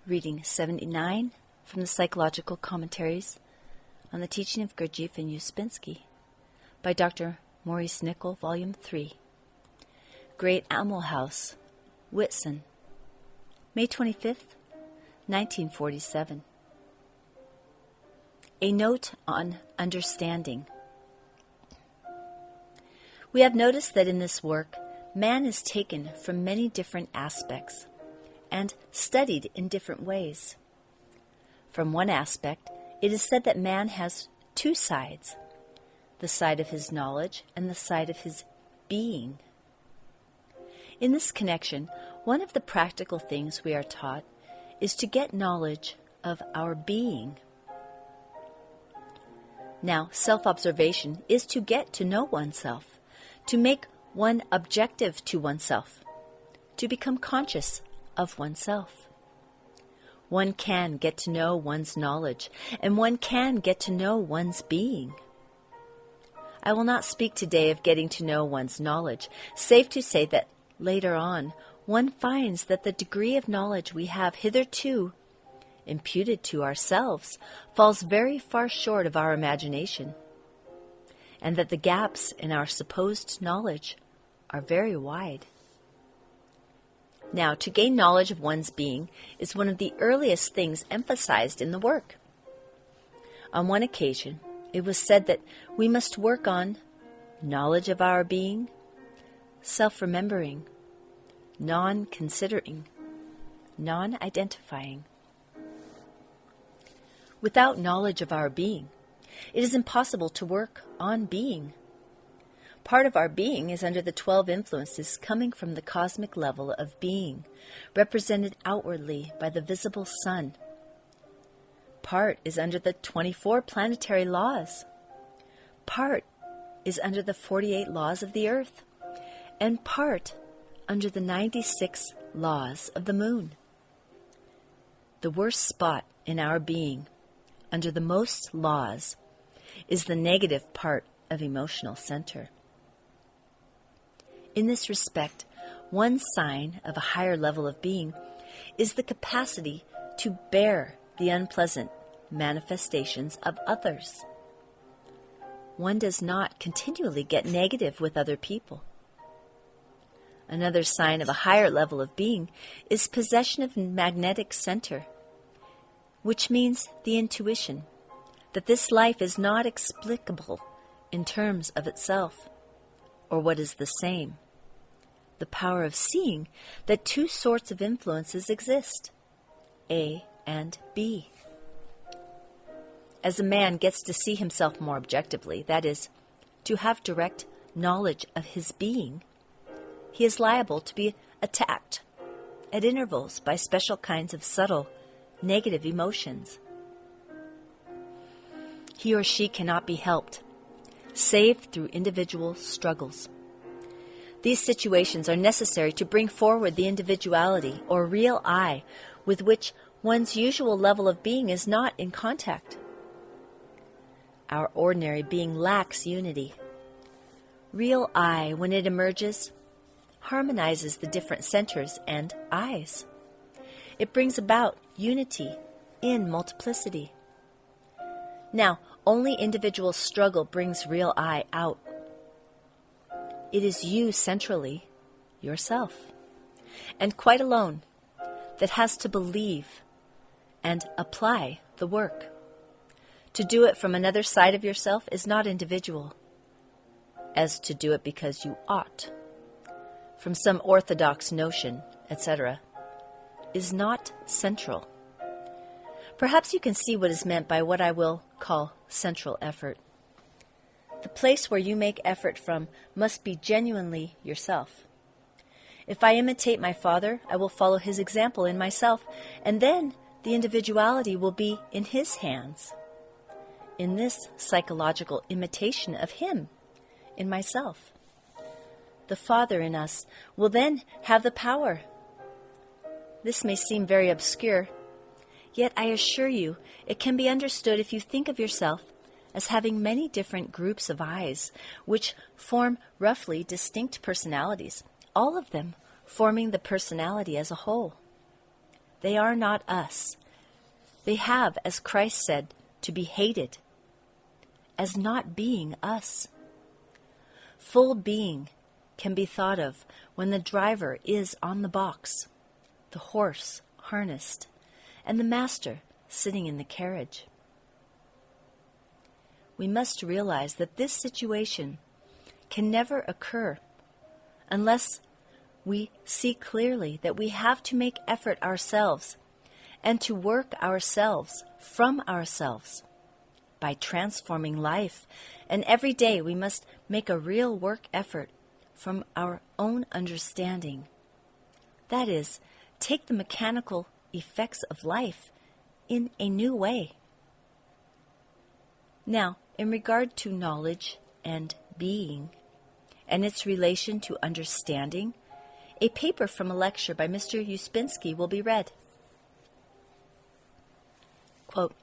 Reading 79 from the Psychological Commentaries on the Teaching of Gurdjieff and Ouspensky by Dr. Maurice Nicoll, Volume 3. Great Animal House, Whitsun, May 25th, 1947. A note on understanding. We have noticed that in this work, man is taken from many different aspects and studied in different ways. From one aspect, it is said that man has two sides, the side of his knowledge and the side of his being. In this connection, one of the practical things we are taught is to get knowledge of our being. Now, self-observation is to get to know oneself, to make one objective to oneself, to become conscious of oneself. One can get to know one's knowledge, and one can get to know one's being. I will not speak today of getting to know one's knowledge, save to say that later on, one finds that the degree of knowledge we have hitherto imputed to ourselves falls very far short of our imagination, and that the gaps in our supposed knowledge are very wide. Now, to gain knowledge of one's being is one of the earliest things emphasized in the work. On one occasion, it was said that we must work on knowledge of our being, self-remembering, non-considering, non-identifying. Without knowledge of our being, it is impossible to work on being. Part of our being is under the 12 influences coming from the cosmic level of being, represented outwardly by the visible sun. Part is under the 24 planetary laws. Part is under the 48 laws of the earth, and part under the 96 laws of the moon. The worst spot in our being, under the most laws, is the negative part of emotional center. In this respect, one sign of a higher level of being is the capacity to bear the unpleasant manifestations of others. One does not continually get negative with other people. Another sign of a higher level of being is possession of magnetic center, which means the intuition that this life is not explicable in terms of itself, or what is the same. The power of seeing that two sorts of influences exist, A and B. As a man gets to see himself more objectively, that is, to have direct knowledge of his being, he is liable to be attacked at intervals by special kinds of subtle, negative emotions. He or she cannot be helped, save through individual struggles. These situations are necessary to bring forward the individuality or real I with which one's usual level of being is not in contact. Our ordinary being lacks unity. Real I, when it emerges, harmonizes the different centers and I's. It brings about unity in multiplicity. Now, only individual struggle brings real I out. It is you centrally, yourself, and quite alone, that has to believe and apply the work. To do it from another side of yourself is not individual, as to do it because you ought, from some orthodox notion, etc., is not central. Perhaps you can see what is meant by what I will call central effort. The place where you make effort from must be genuinely yourself. If I imitate my father, I will follow his example in myself, and then the individuality will be in his hands. In this psychological imitation of him, in myself. The Father in us will then have the power. This may seem very obscure, yet I assure you it can be understood if you think of yourself as having many different groups of eyes, which form roughly distinct personalities, all of them forming the personality as a whole. They are not us. They have, as Christ said, to be hated, as not being us. Full being can be thought of when the driver is on the box, the horse harnessed, and the master sitting in the carriage. We must realize that this situation can never occur unless we see clearly that we have to make effort ourselves and to work ourselves from ourselves by transforming life. And every day we must make a real work effort from our own understanding. That is, take the mechanical effects of life in a new way. Now, in regard to knowledge and being, and its relation to understanding, a paper from a lecture by Mr. Ouspensky will be read. Quote,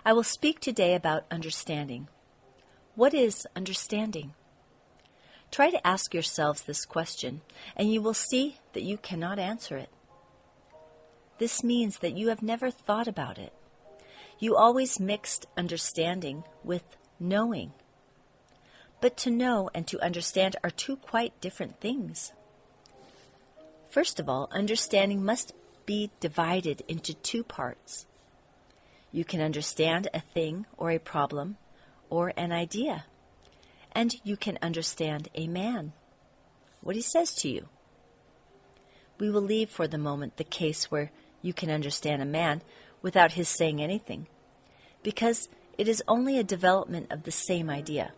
I will speak today about understanding. What is understanding? Try to ask yourselves this question, and you will see that you cannot answer it. This means that you have never thought about it. You always mixed understanding with knowing. But to know and to understand are two quite different things. First of all, understanding must be divided into two parts. You can understand a thing or a problem or an idea, and you can understand a man, what he says to you. We will leave for the moment the case where you can understand a man without his saying anything, because it is only a development of the same idea.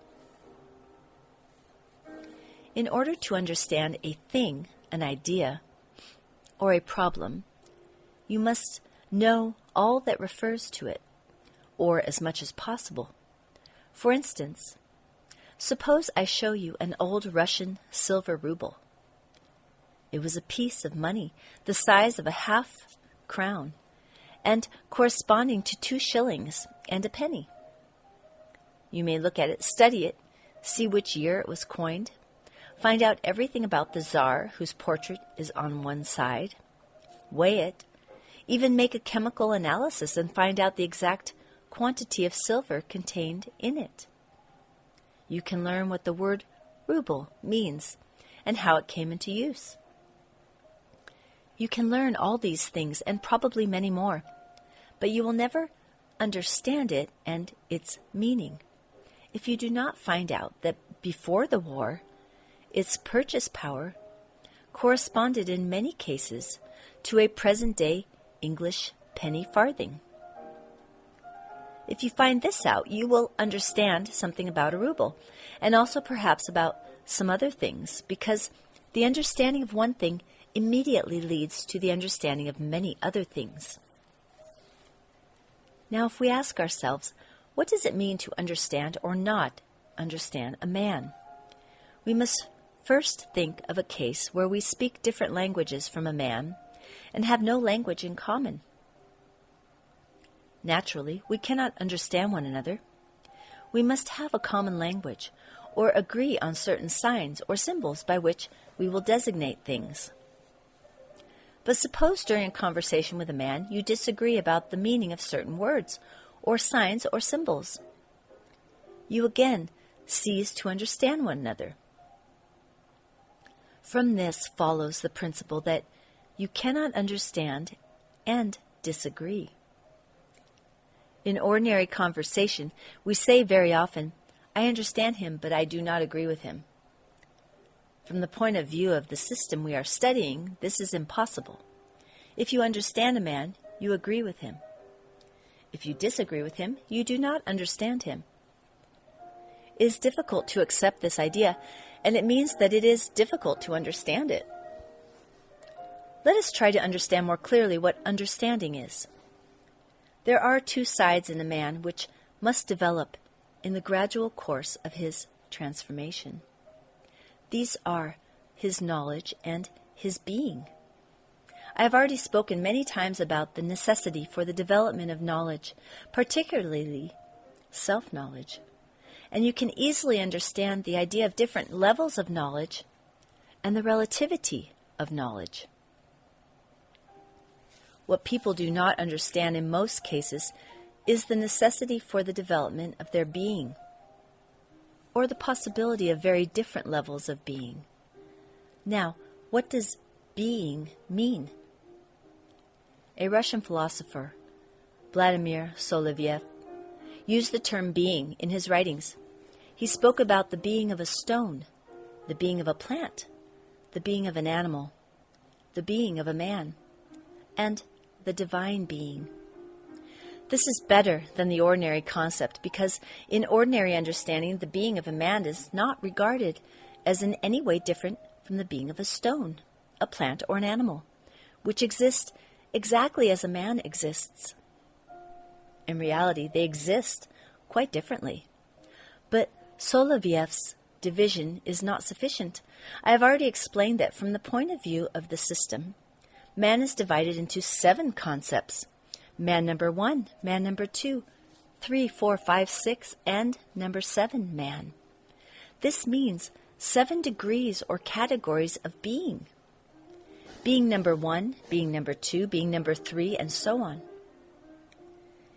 In order to understand a thing, an idea, or a problem, you must know all that refers to it, or as much as possible. For instance, suppose I show you an old Russian silver ruble. It was a piece of money the size of a half crown and corresponding to 2 shillings and a penny. You may look at it, study it, see which year it was coined, find out everything about the Tsar whose portrait is on one side, weigh it, even make a chemical analysis and find out the exact quantity of silver contained in it. You can learn what the word ruble means and how it came into use. You can learn all these things and probably many more, but you will never understand it and its meaning if you do not find out that before the war, its purchase power corresponded in many cases to a present-day English penny farthing. If you find this out, you will understand something about a ruble, and also perhaps about some other things, because the understanding of one thing immediately leads to the understanding of many other things. Now, if we ask ourselves, what does it mean to understand or not understand a man? We must first think of a case where we speak different languages from a man and have no language in common. Naturally, we cannot understand one another. We must have a common language, or agree on certain signs or symbols by which we will designate things. But suppose during a conversation with a man you disagree about the meaning of certain words, or signs or symbols. You again cease to understand one another. From this follows the principle that you cannot understand and disagree. In ordinary conversation, we say very often, I understand him, but I do not agree with him. From the point of view of the system we are studying, this is impossible. If you understand a man, you agree with him. If you disagree with him, you do not understand him. It is difficult to accept this idea, and it means that it is difficult to understand it. Let us try to understand more clearly what understanding is. There are 2 sides in a man which must develop in the gradual course of his transformation. These are his knowledge and his being. I have already spoken many times about the necessity for the development of knowledge, particularly self-knowledge, and you can easily understand the idea of different levels of knowledge and the relativity of knowledge. what people do not understand in most cases is the necessity for the development of their being, or the possibility of very different levels of being. Now, what does being mean? A Russian philosopher, Vladimir Soloviev, used the term being in his writings. He spoke about the being of a stone, the being of a plant, the being of an animal, the being of a man, and the divine being. This is better than the ordinary concept because in ordinary understanding, the being of a man is not regarded as in any way different from the being of a stone, a plant, or an animal, which exist exactly as a man exists. In reality, they exist quite differently. But Soloviev's division is not sufficient. I have already explained that from the point of view of the system, man is divided into 7 concepts. Man number 1, man number 2, 3, 4, 5, 6, and number 7 man. This means 7 degrees or categories of being. Being number 1, being number 2, being number 3, and so on.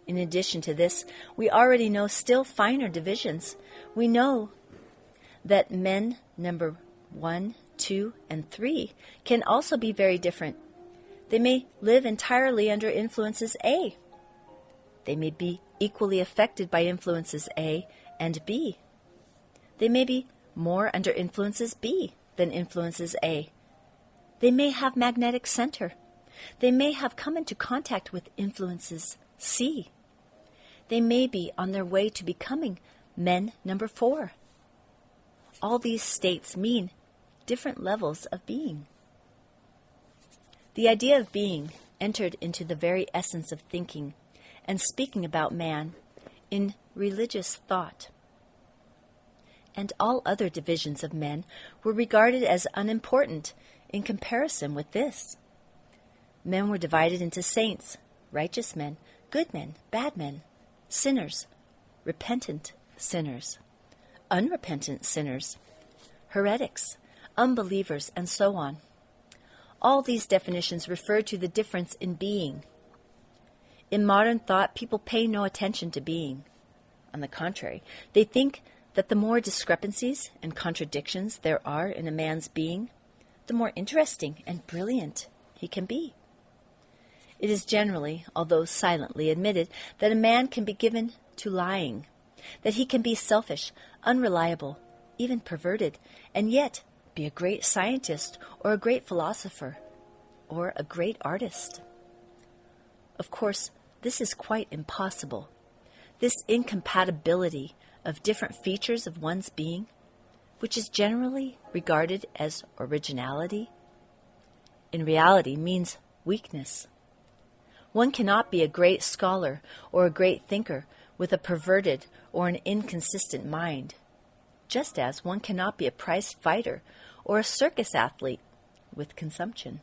In addition to this, we already know still finer divisions. We know that men number 1, 2, and 3 can also be very different. They may live entirely under influences A. They may be equally affected by influences A and B. They may be more under influences B than influences A. They may have magnetic center. They may have come into contact with influences C. They may be on their way to becoming men number 4. All these states mean different levels of being. The idea of being entered into the very essence of thinking and speaking about man in religious thought. And all other divisions of men were regarded as unimportant in comparison with this. Men were divided into saints, righteous men, good men, bad men, sinners, repentant sinners, unrepentant sinners, heretics, unbelievers, and so on. All these definitions refer to the difference in being. In modern thought, people pay no attention to being. On the contrary, they think that the more discrepancies and contradictions there are in a man's being, the more interesting and brilliant he can be. It is generally, although silently, admitted that a man can be given to lying, that he can be selfish, unreliable, even perverted, and yet be a great scientist or a great philosopher or a great artist. Of course, this is quite impossible. This incompatibility of different features of one's being, which is generally regarded as originality, in reality means weakness. One cannot be a great scholar or a great thinker with a perverted or an inconsistent mind, just as one cannot be a prize fighter or a circus athlete with consumption.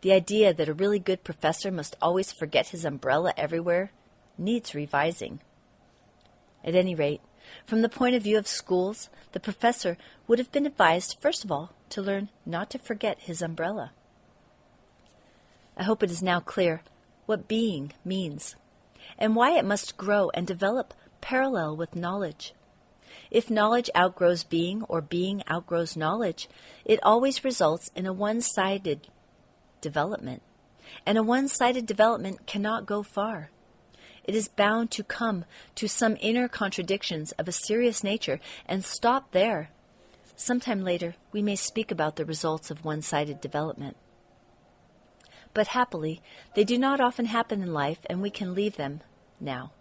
The idea that a really good professor must always forget his umbrella everywhere needs revising. At any rate, from the point of view of schools, the professor would have been advised, first of all, to learn not to forget his umbrella. I hope it is now clear what being means, and why it must grow and develop parallel with knowledge. If knowledge outgrows being or being outgrows knowledge, it always results in a one-sided development, and a one-sided development cannot go far. It is bound to come to some inner contradictions of a serious nature and stop there. Sometime later, we may speak about the results of one-sided development. But happily, they do not often happen in life, and we can leave them now.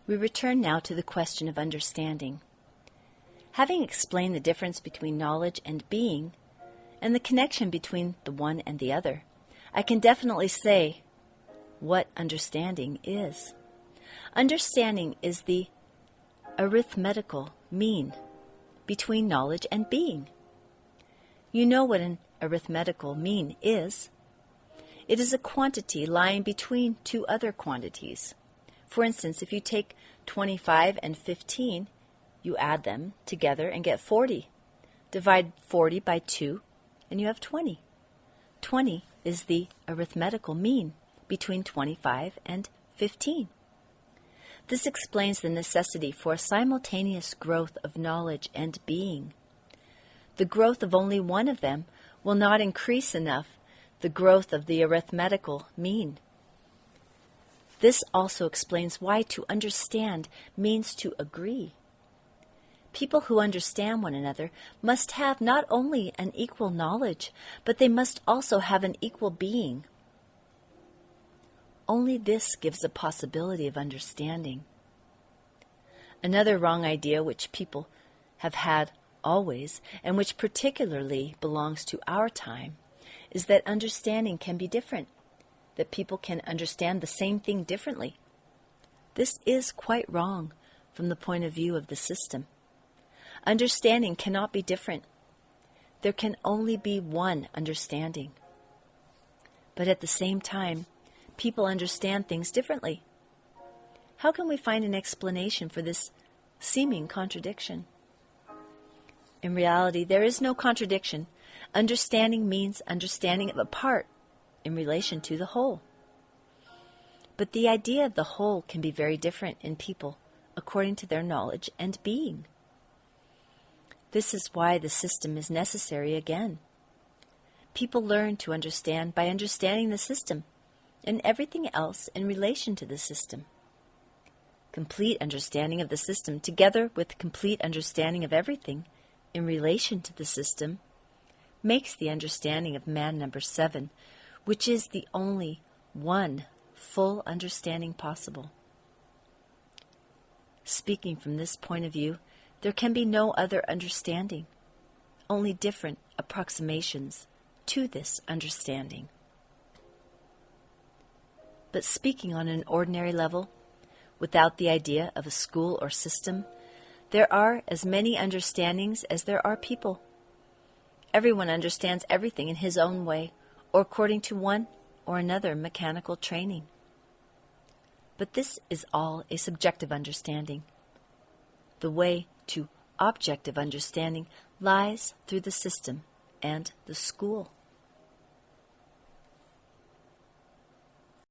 We return now to the question of understanding. Having explained the difference between knowledge and being, and the connection between the one and the other, I can definitely say what understanding is. Understanding is the arithmetical mean between knowledge and being. You know what an arithmetical mean is. It is a quantity lying between two other quantities. For instance, if you take 25 and 15, you add them together and get 40. Divide 40 by 2, and you have 20. 20 is the arithmetical mean between 25 and 15. This explains the necessity for a simultaneous growth of knowledge and being. The growth of only one of them will not increase enough the growth of the arithmetical mean. This also explains why to understand means to agree. People who understand one another must have not only an equal knowledge, but they must also have an equal being. Only this gives a possibility of understanding. Another wrong idea which people have had always, and which particularly belongs to our time, is that understanding can be different, that people can understand the same thing differently. This is quite wrong from the point of view of the system. Understanding cannot be different. There can only be one understanding. But at the same time, people understand things differently. How can we find an explanation for this seeming contradiction? In reality, there is no contradiction. Understanding means understanding of a part in relation to the whole. But the idea of the whole can be very different in people according to their knowledge and being. This is why the system is necessary again. People learn to understand by understanding the system and everything else in relation to the system. Complete understanding of the system, together with complete understanding of everything in relation to the system, makes the understanding of man number 7, which is the only one full understanding possible. Speaking from this point of view, there can be no other understanding, only different approximations to this understanding. But speaking on an ordinary level, without the idea of a school or system, there are as many understandings as there are people. Everyone understands everything in his own way, or according to one or another mechanical training. But this is all a subjective understanding. The way to objective understanding lies through the system and the school.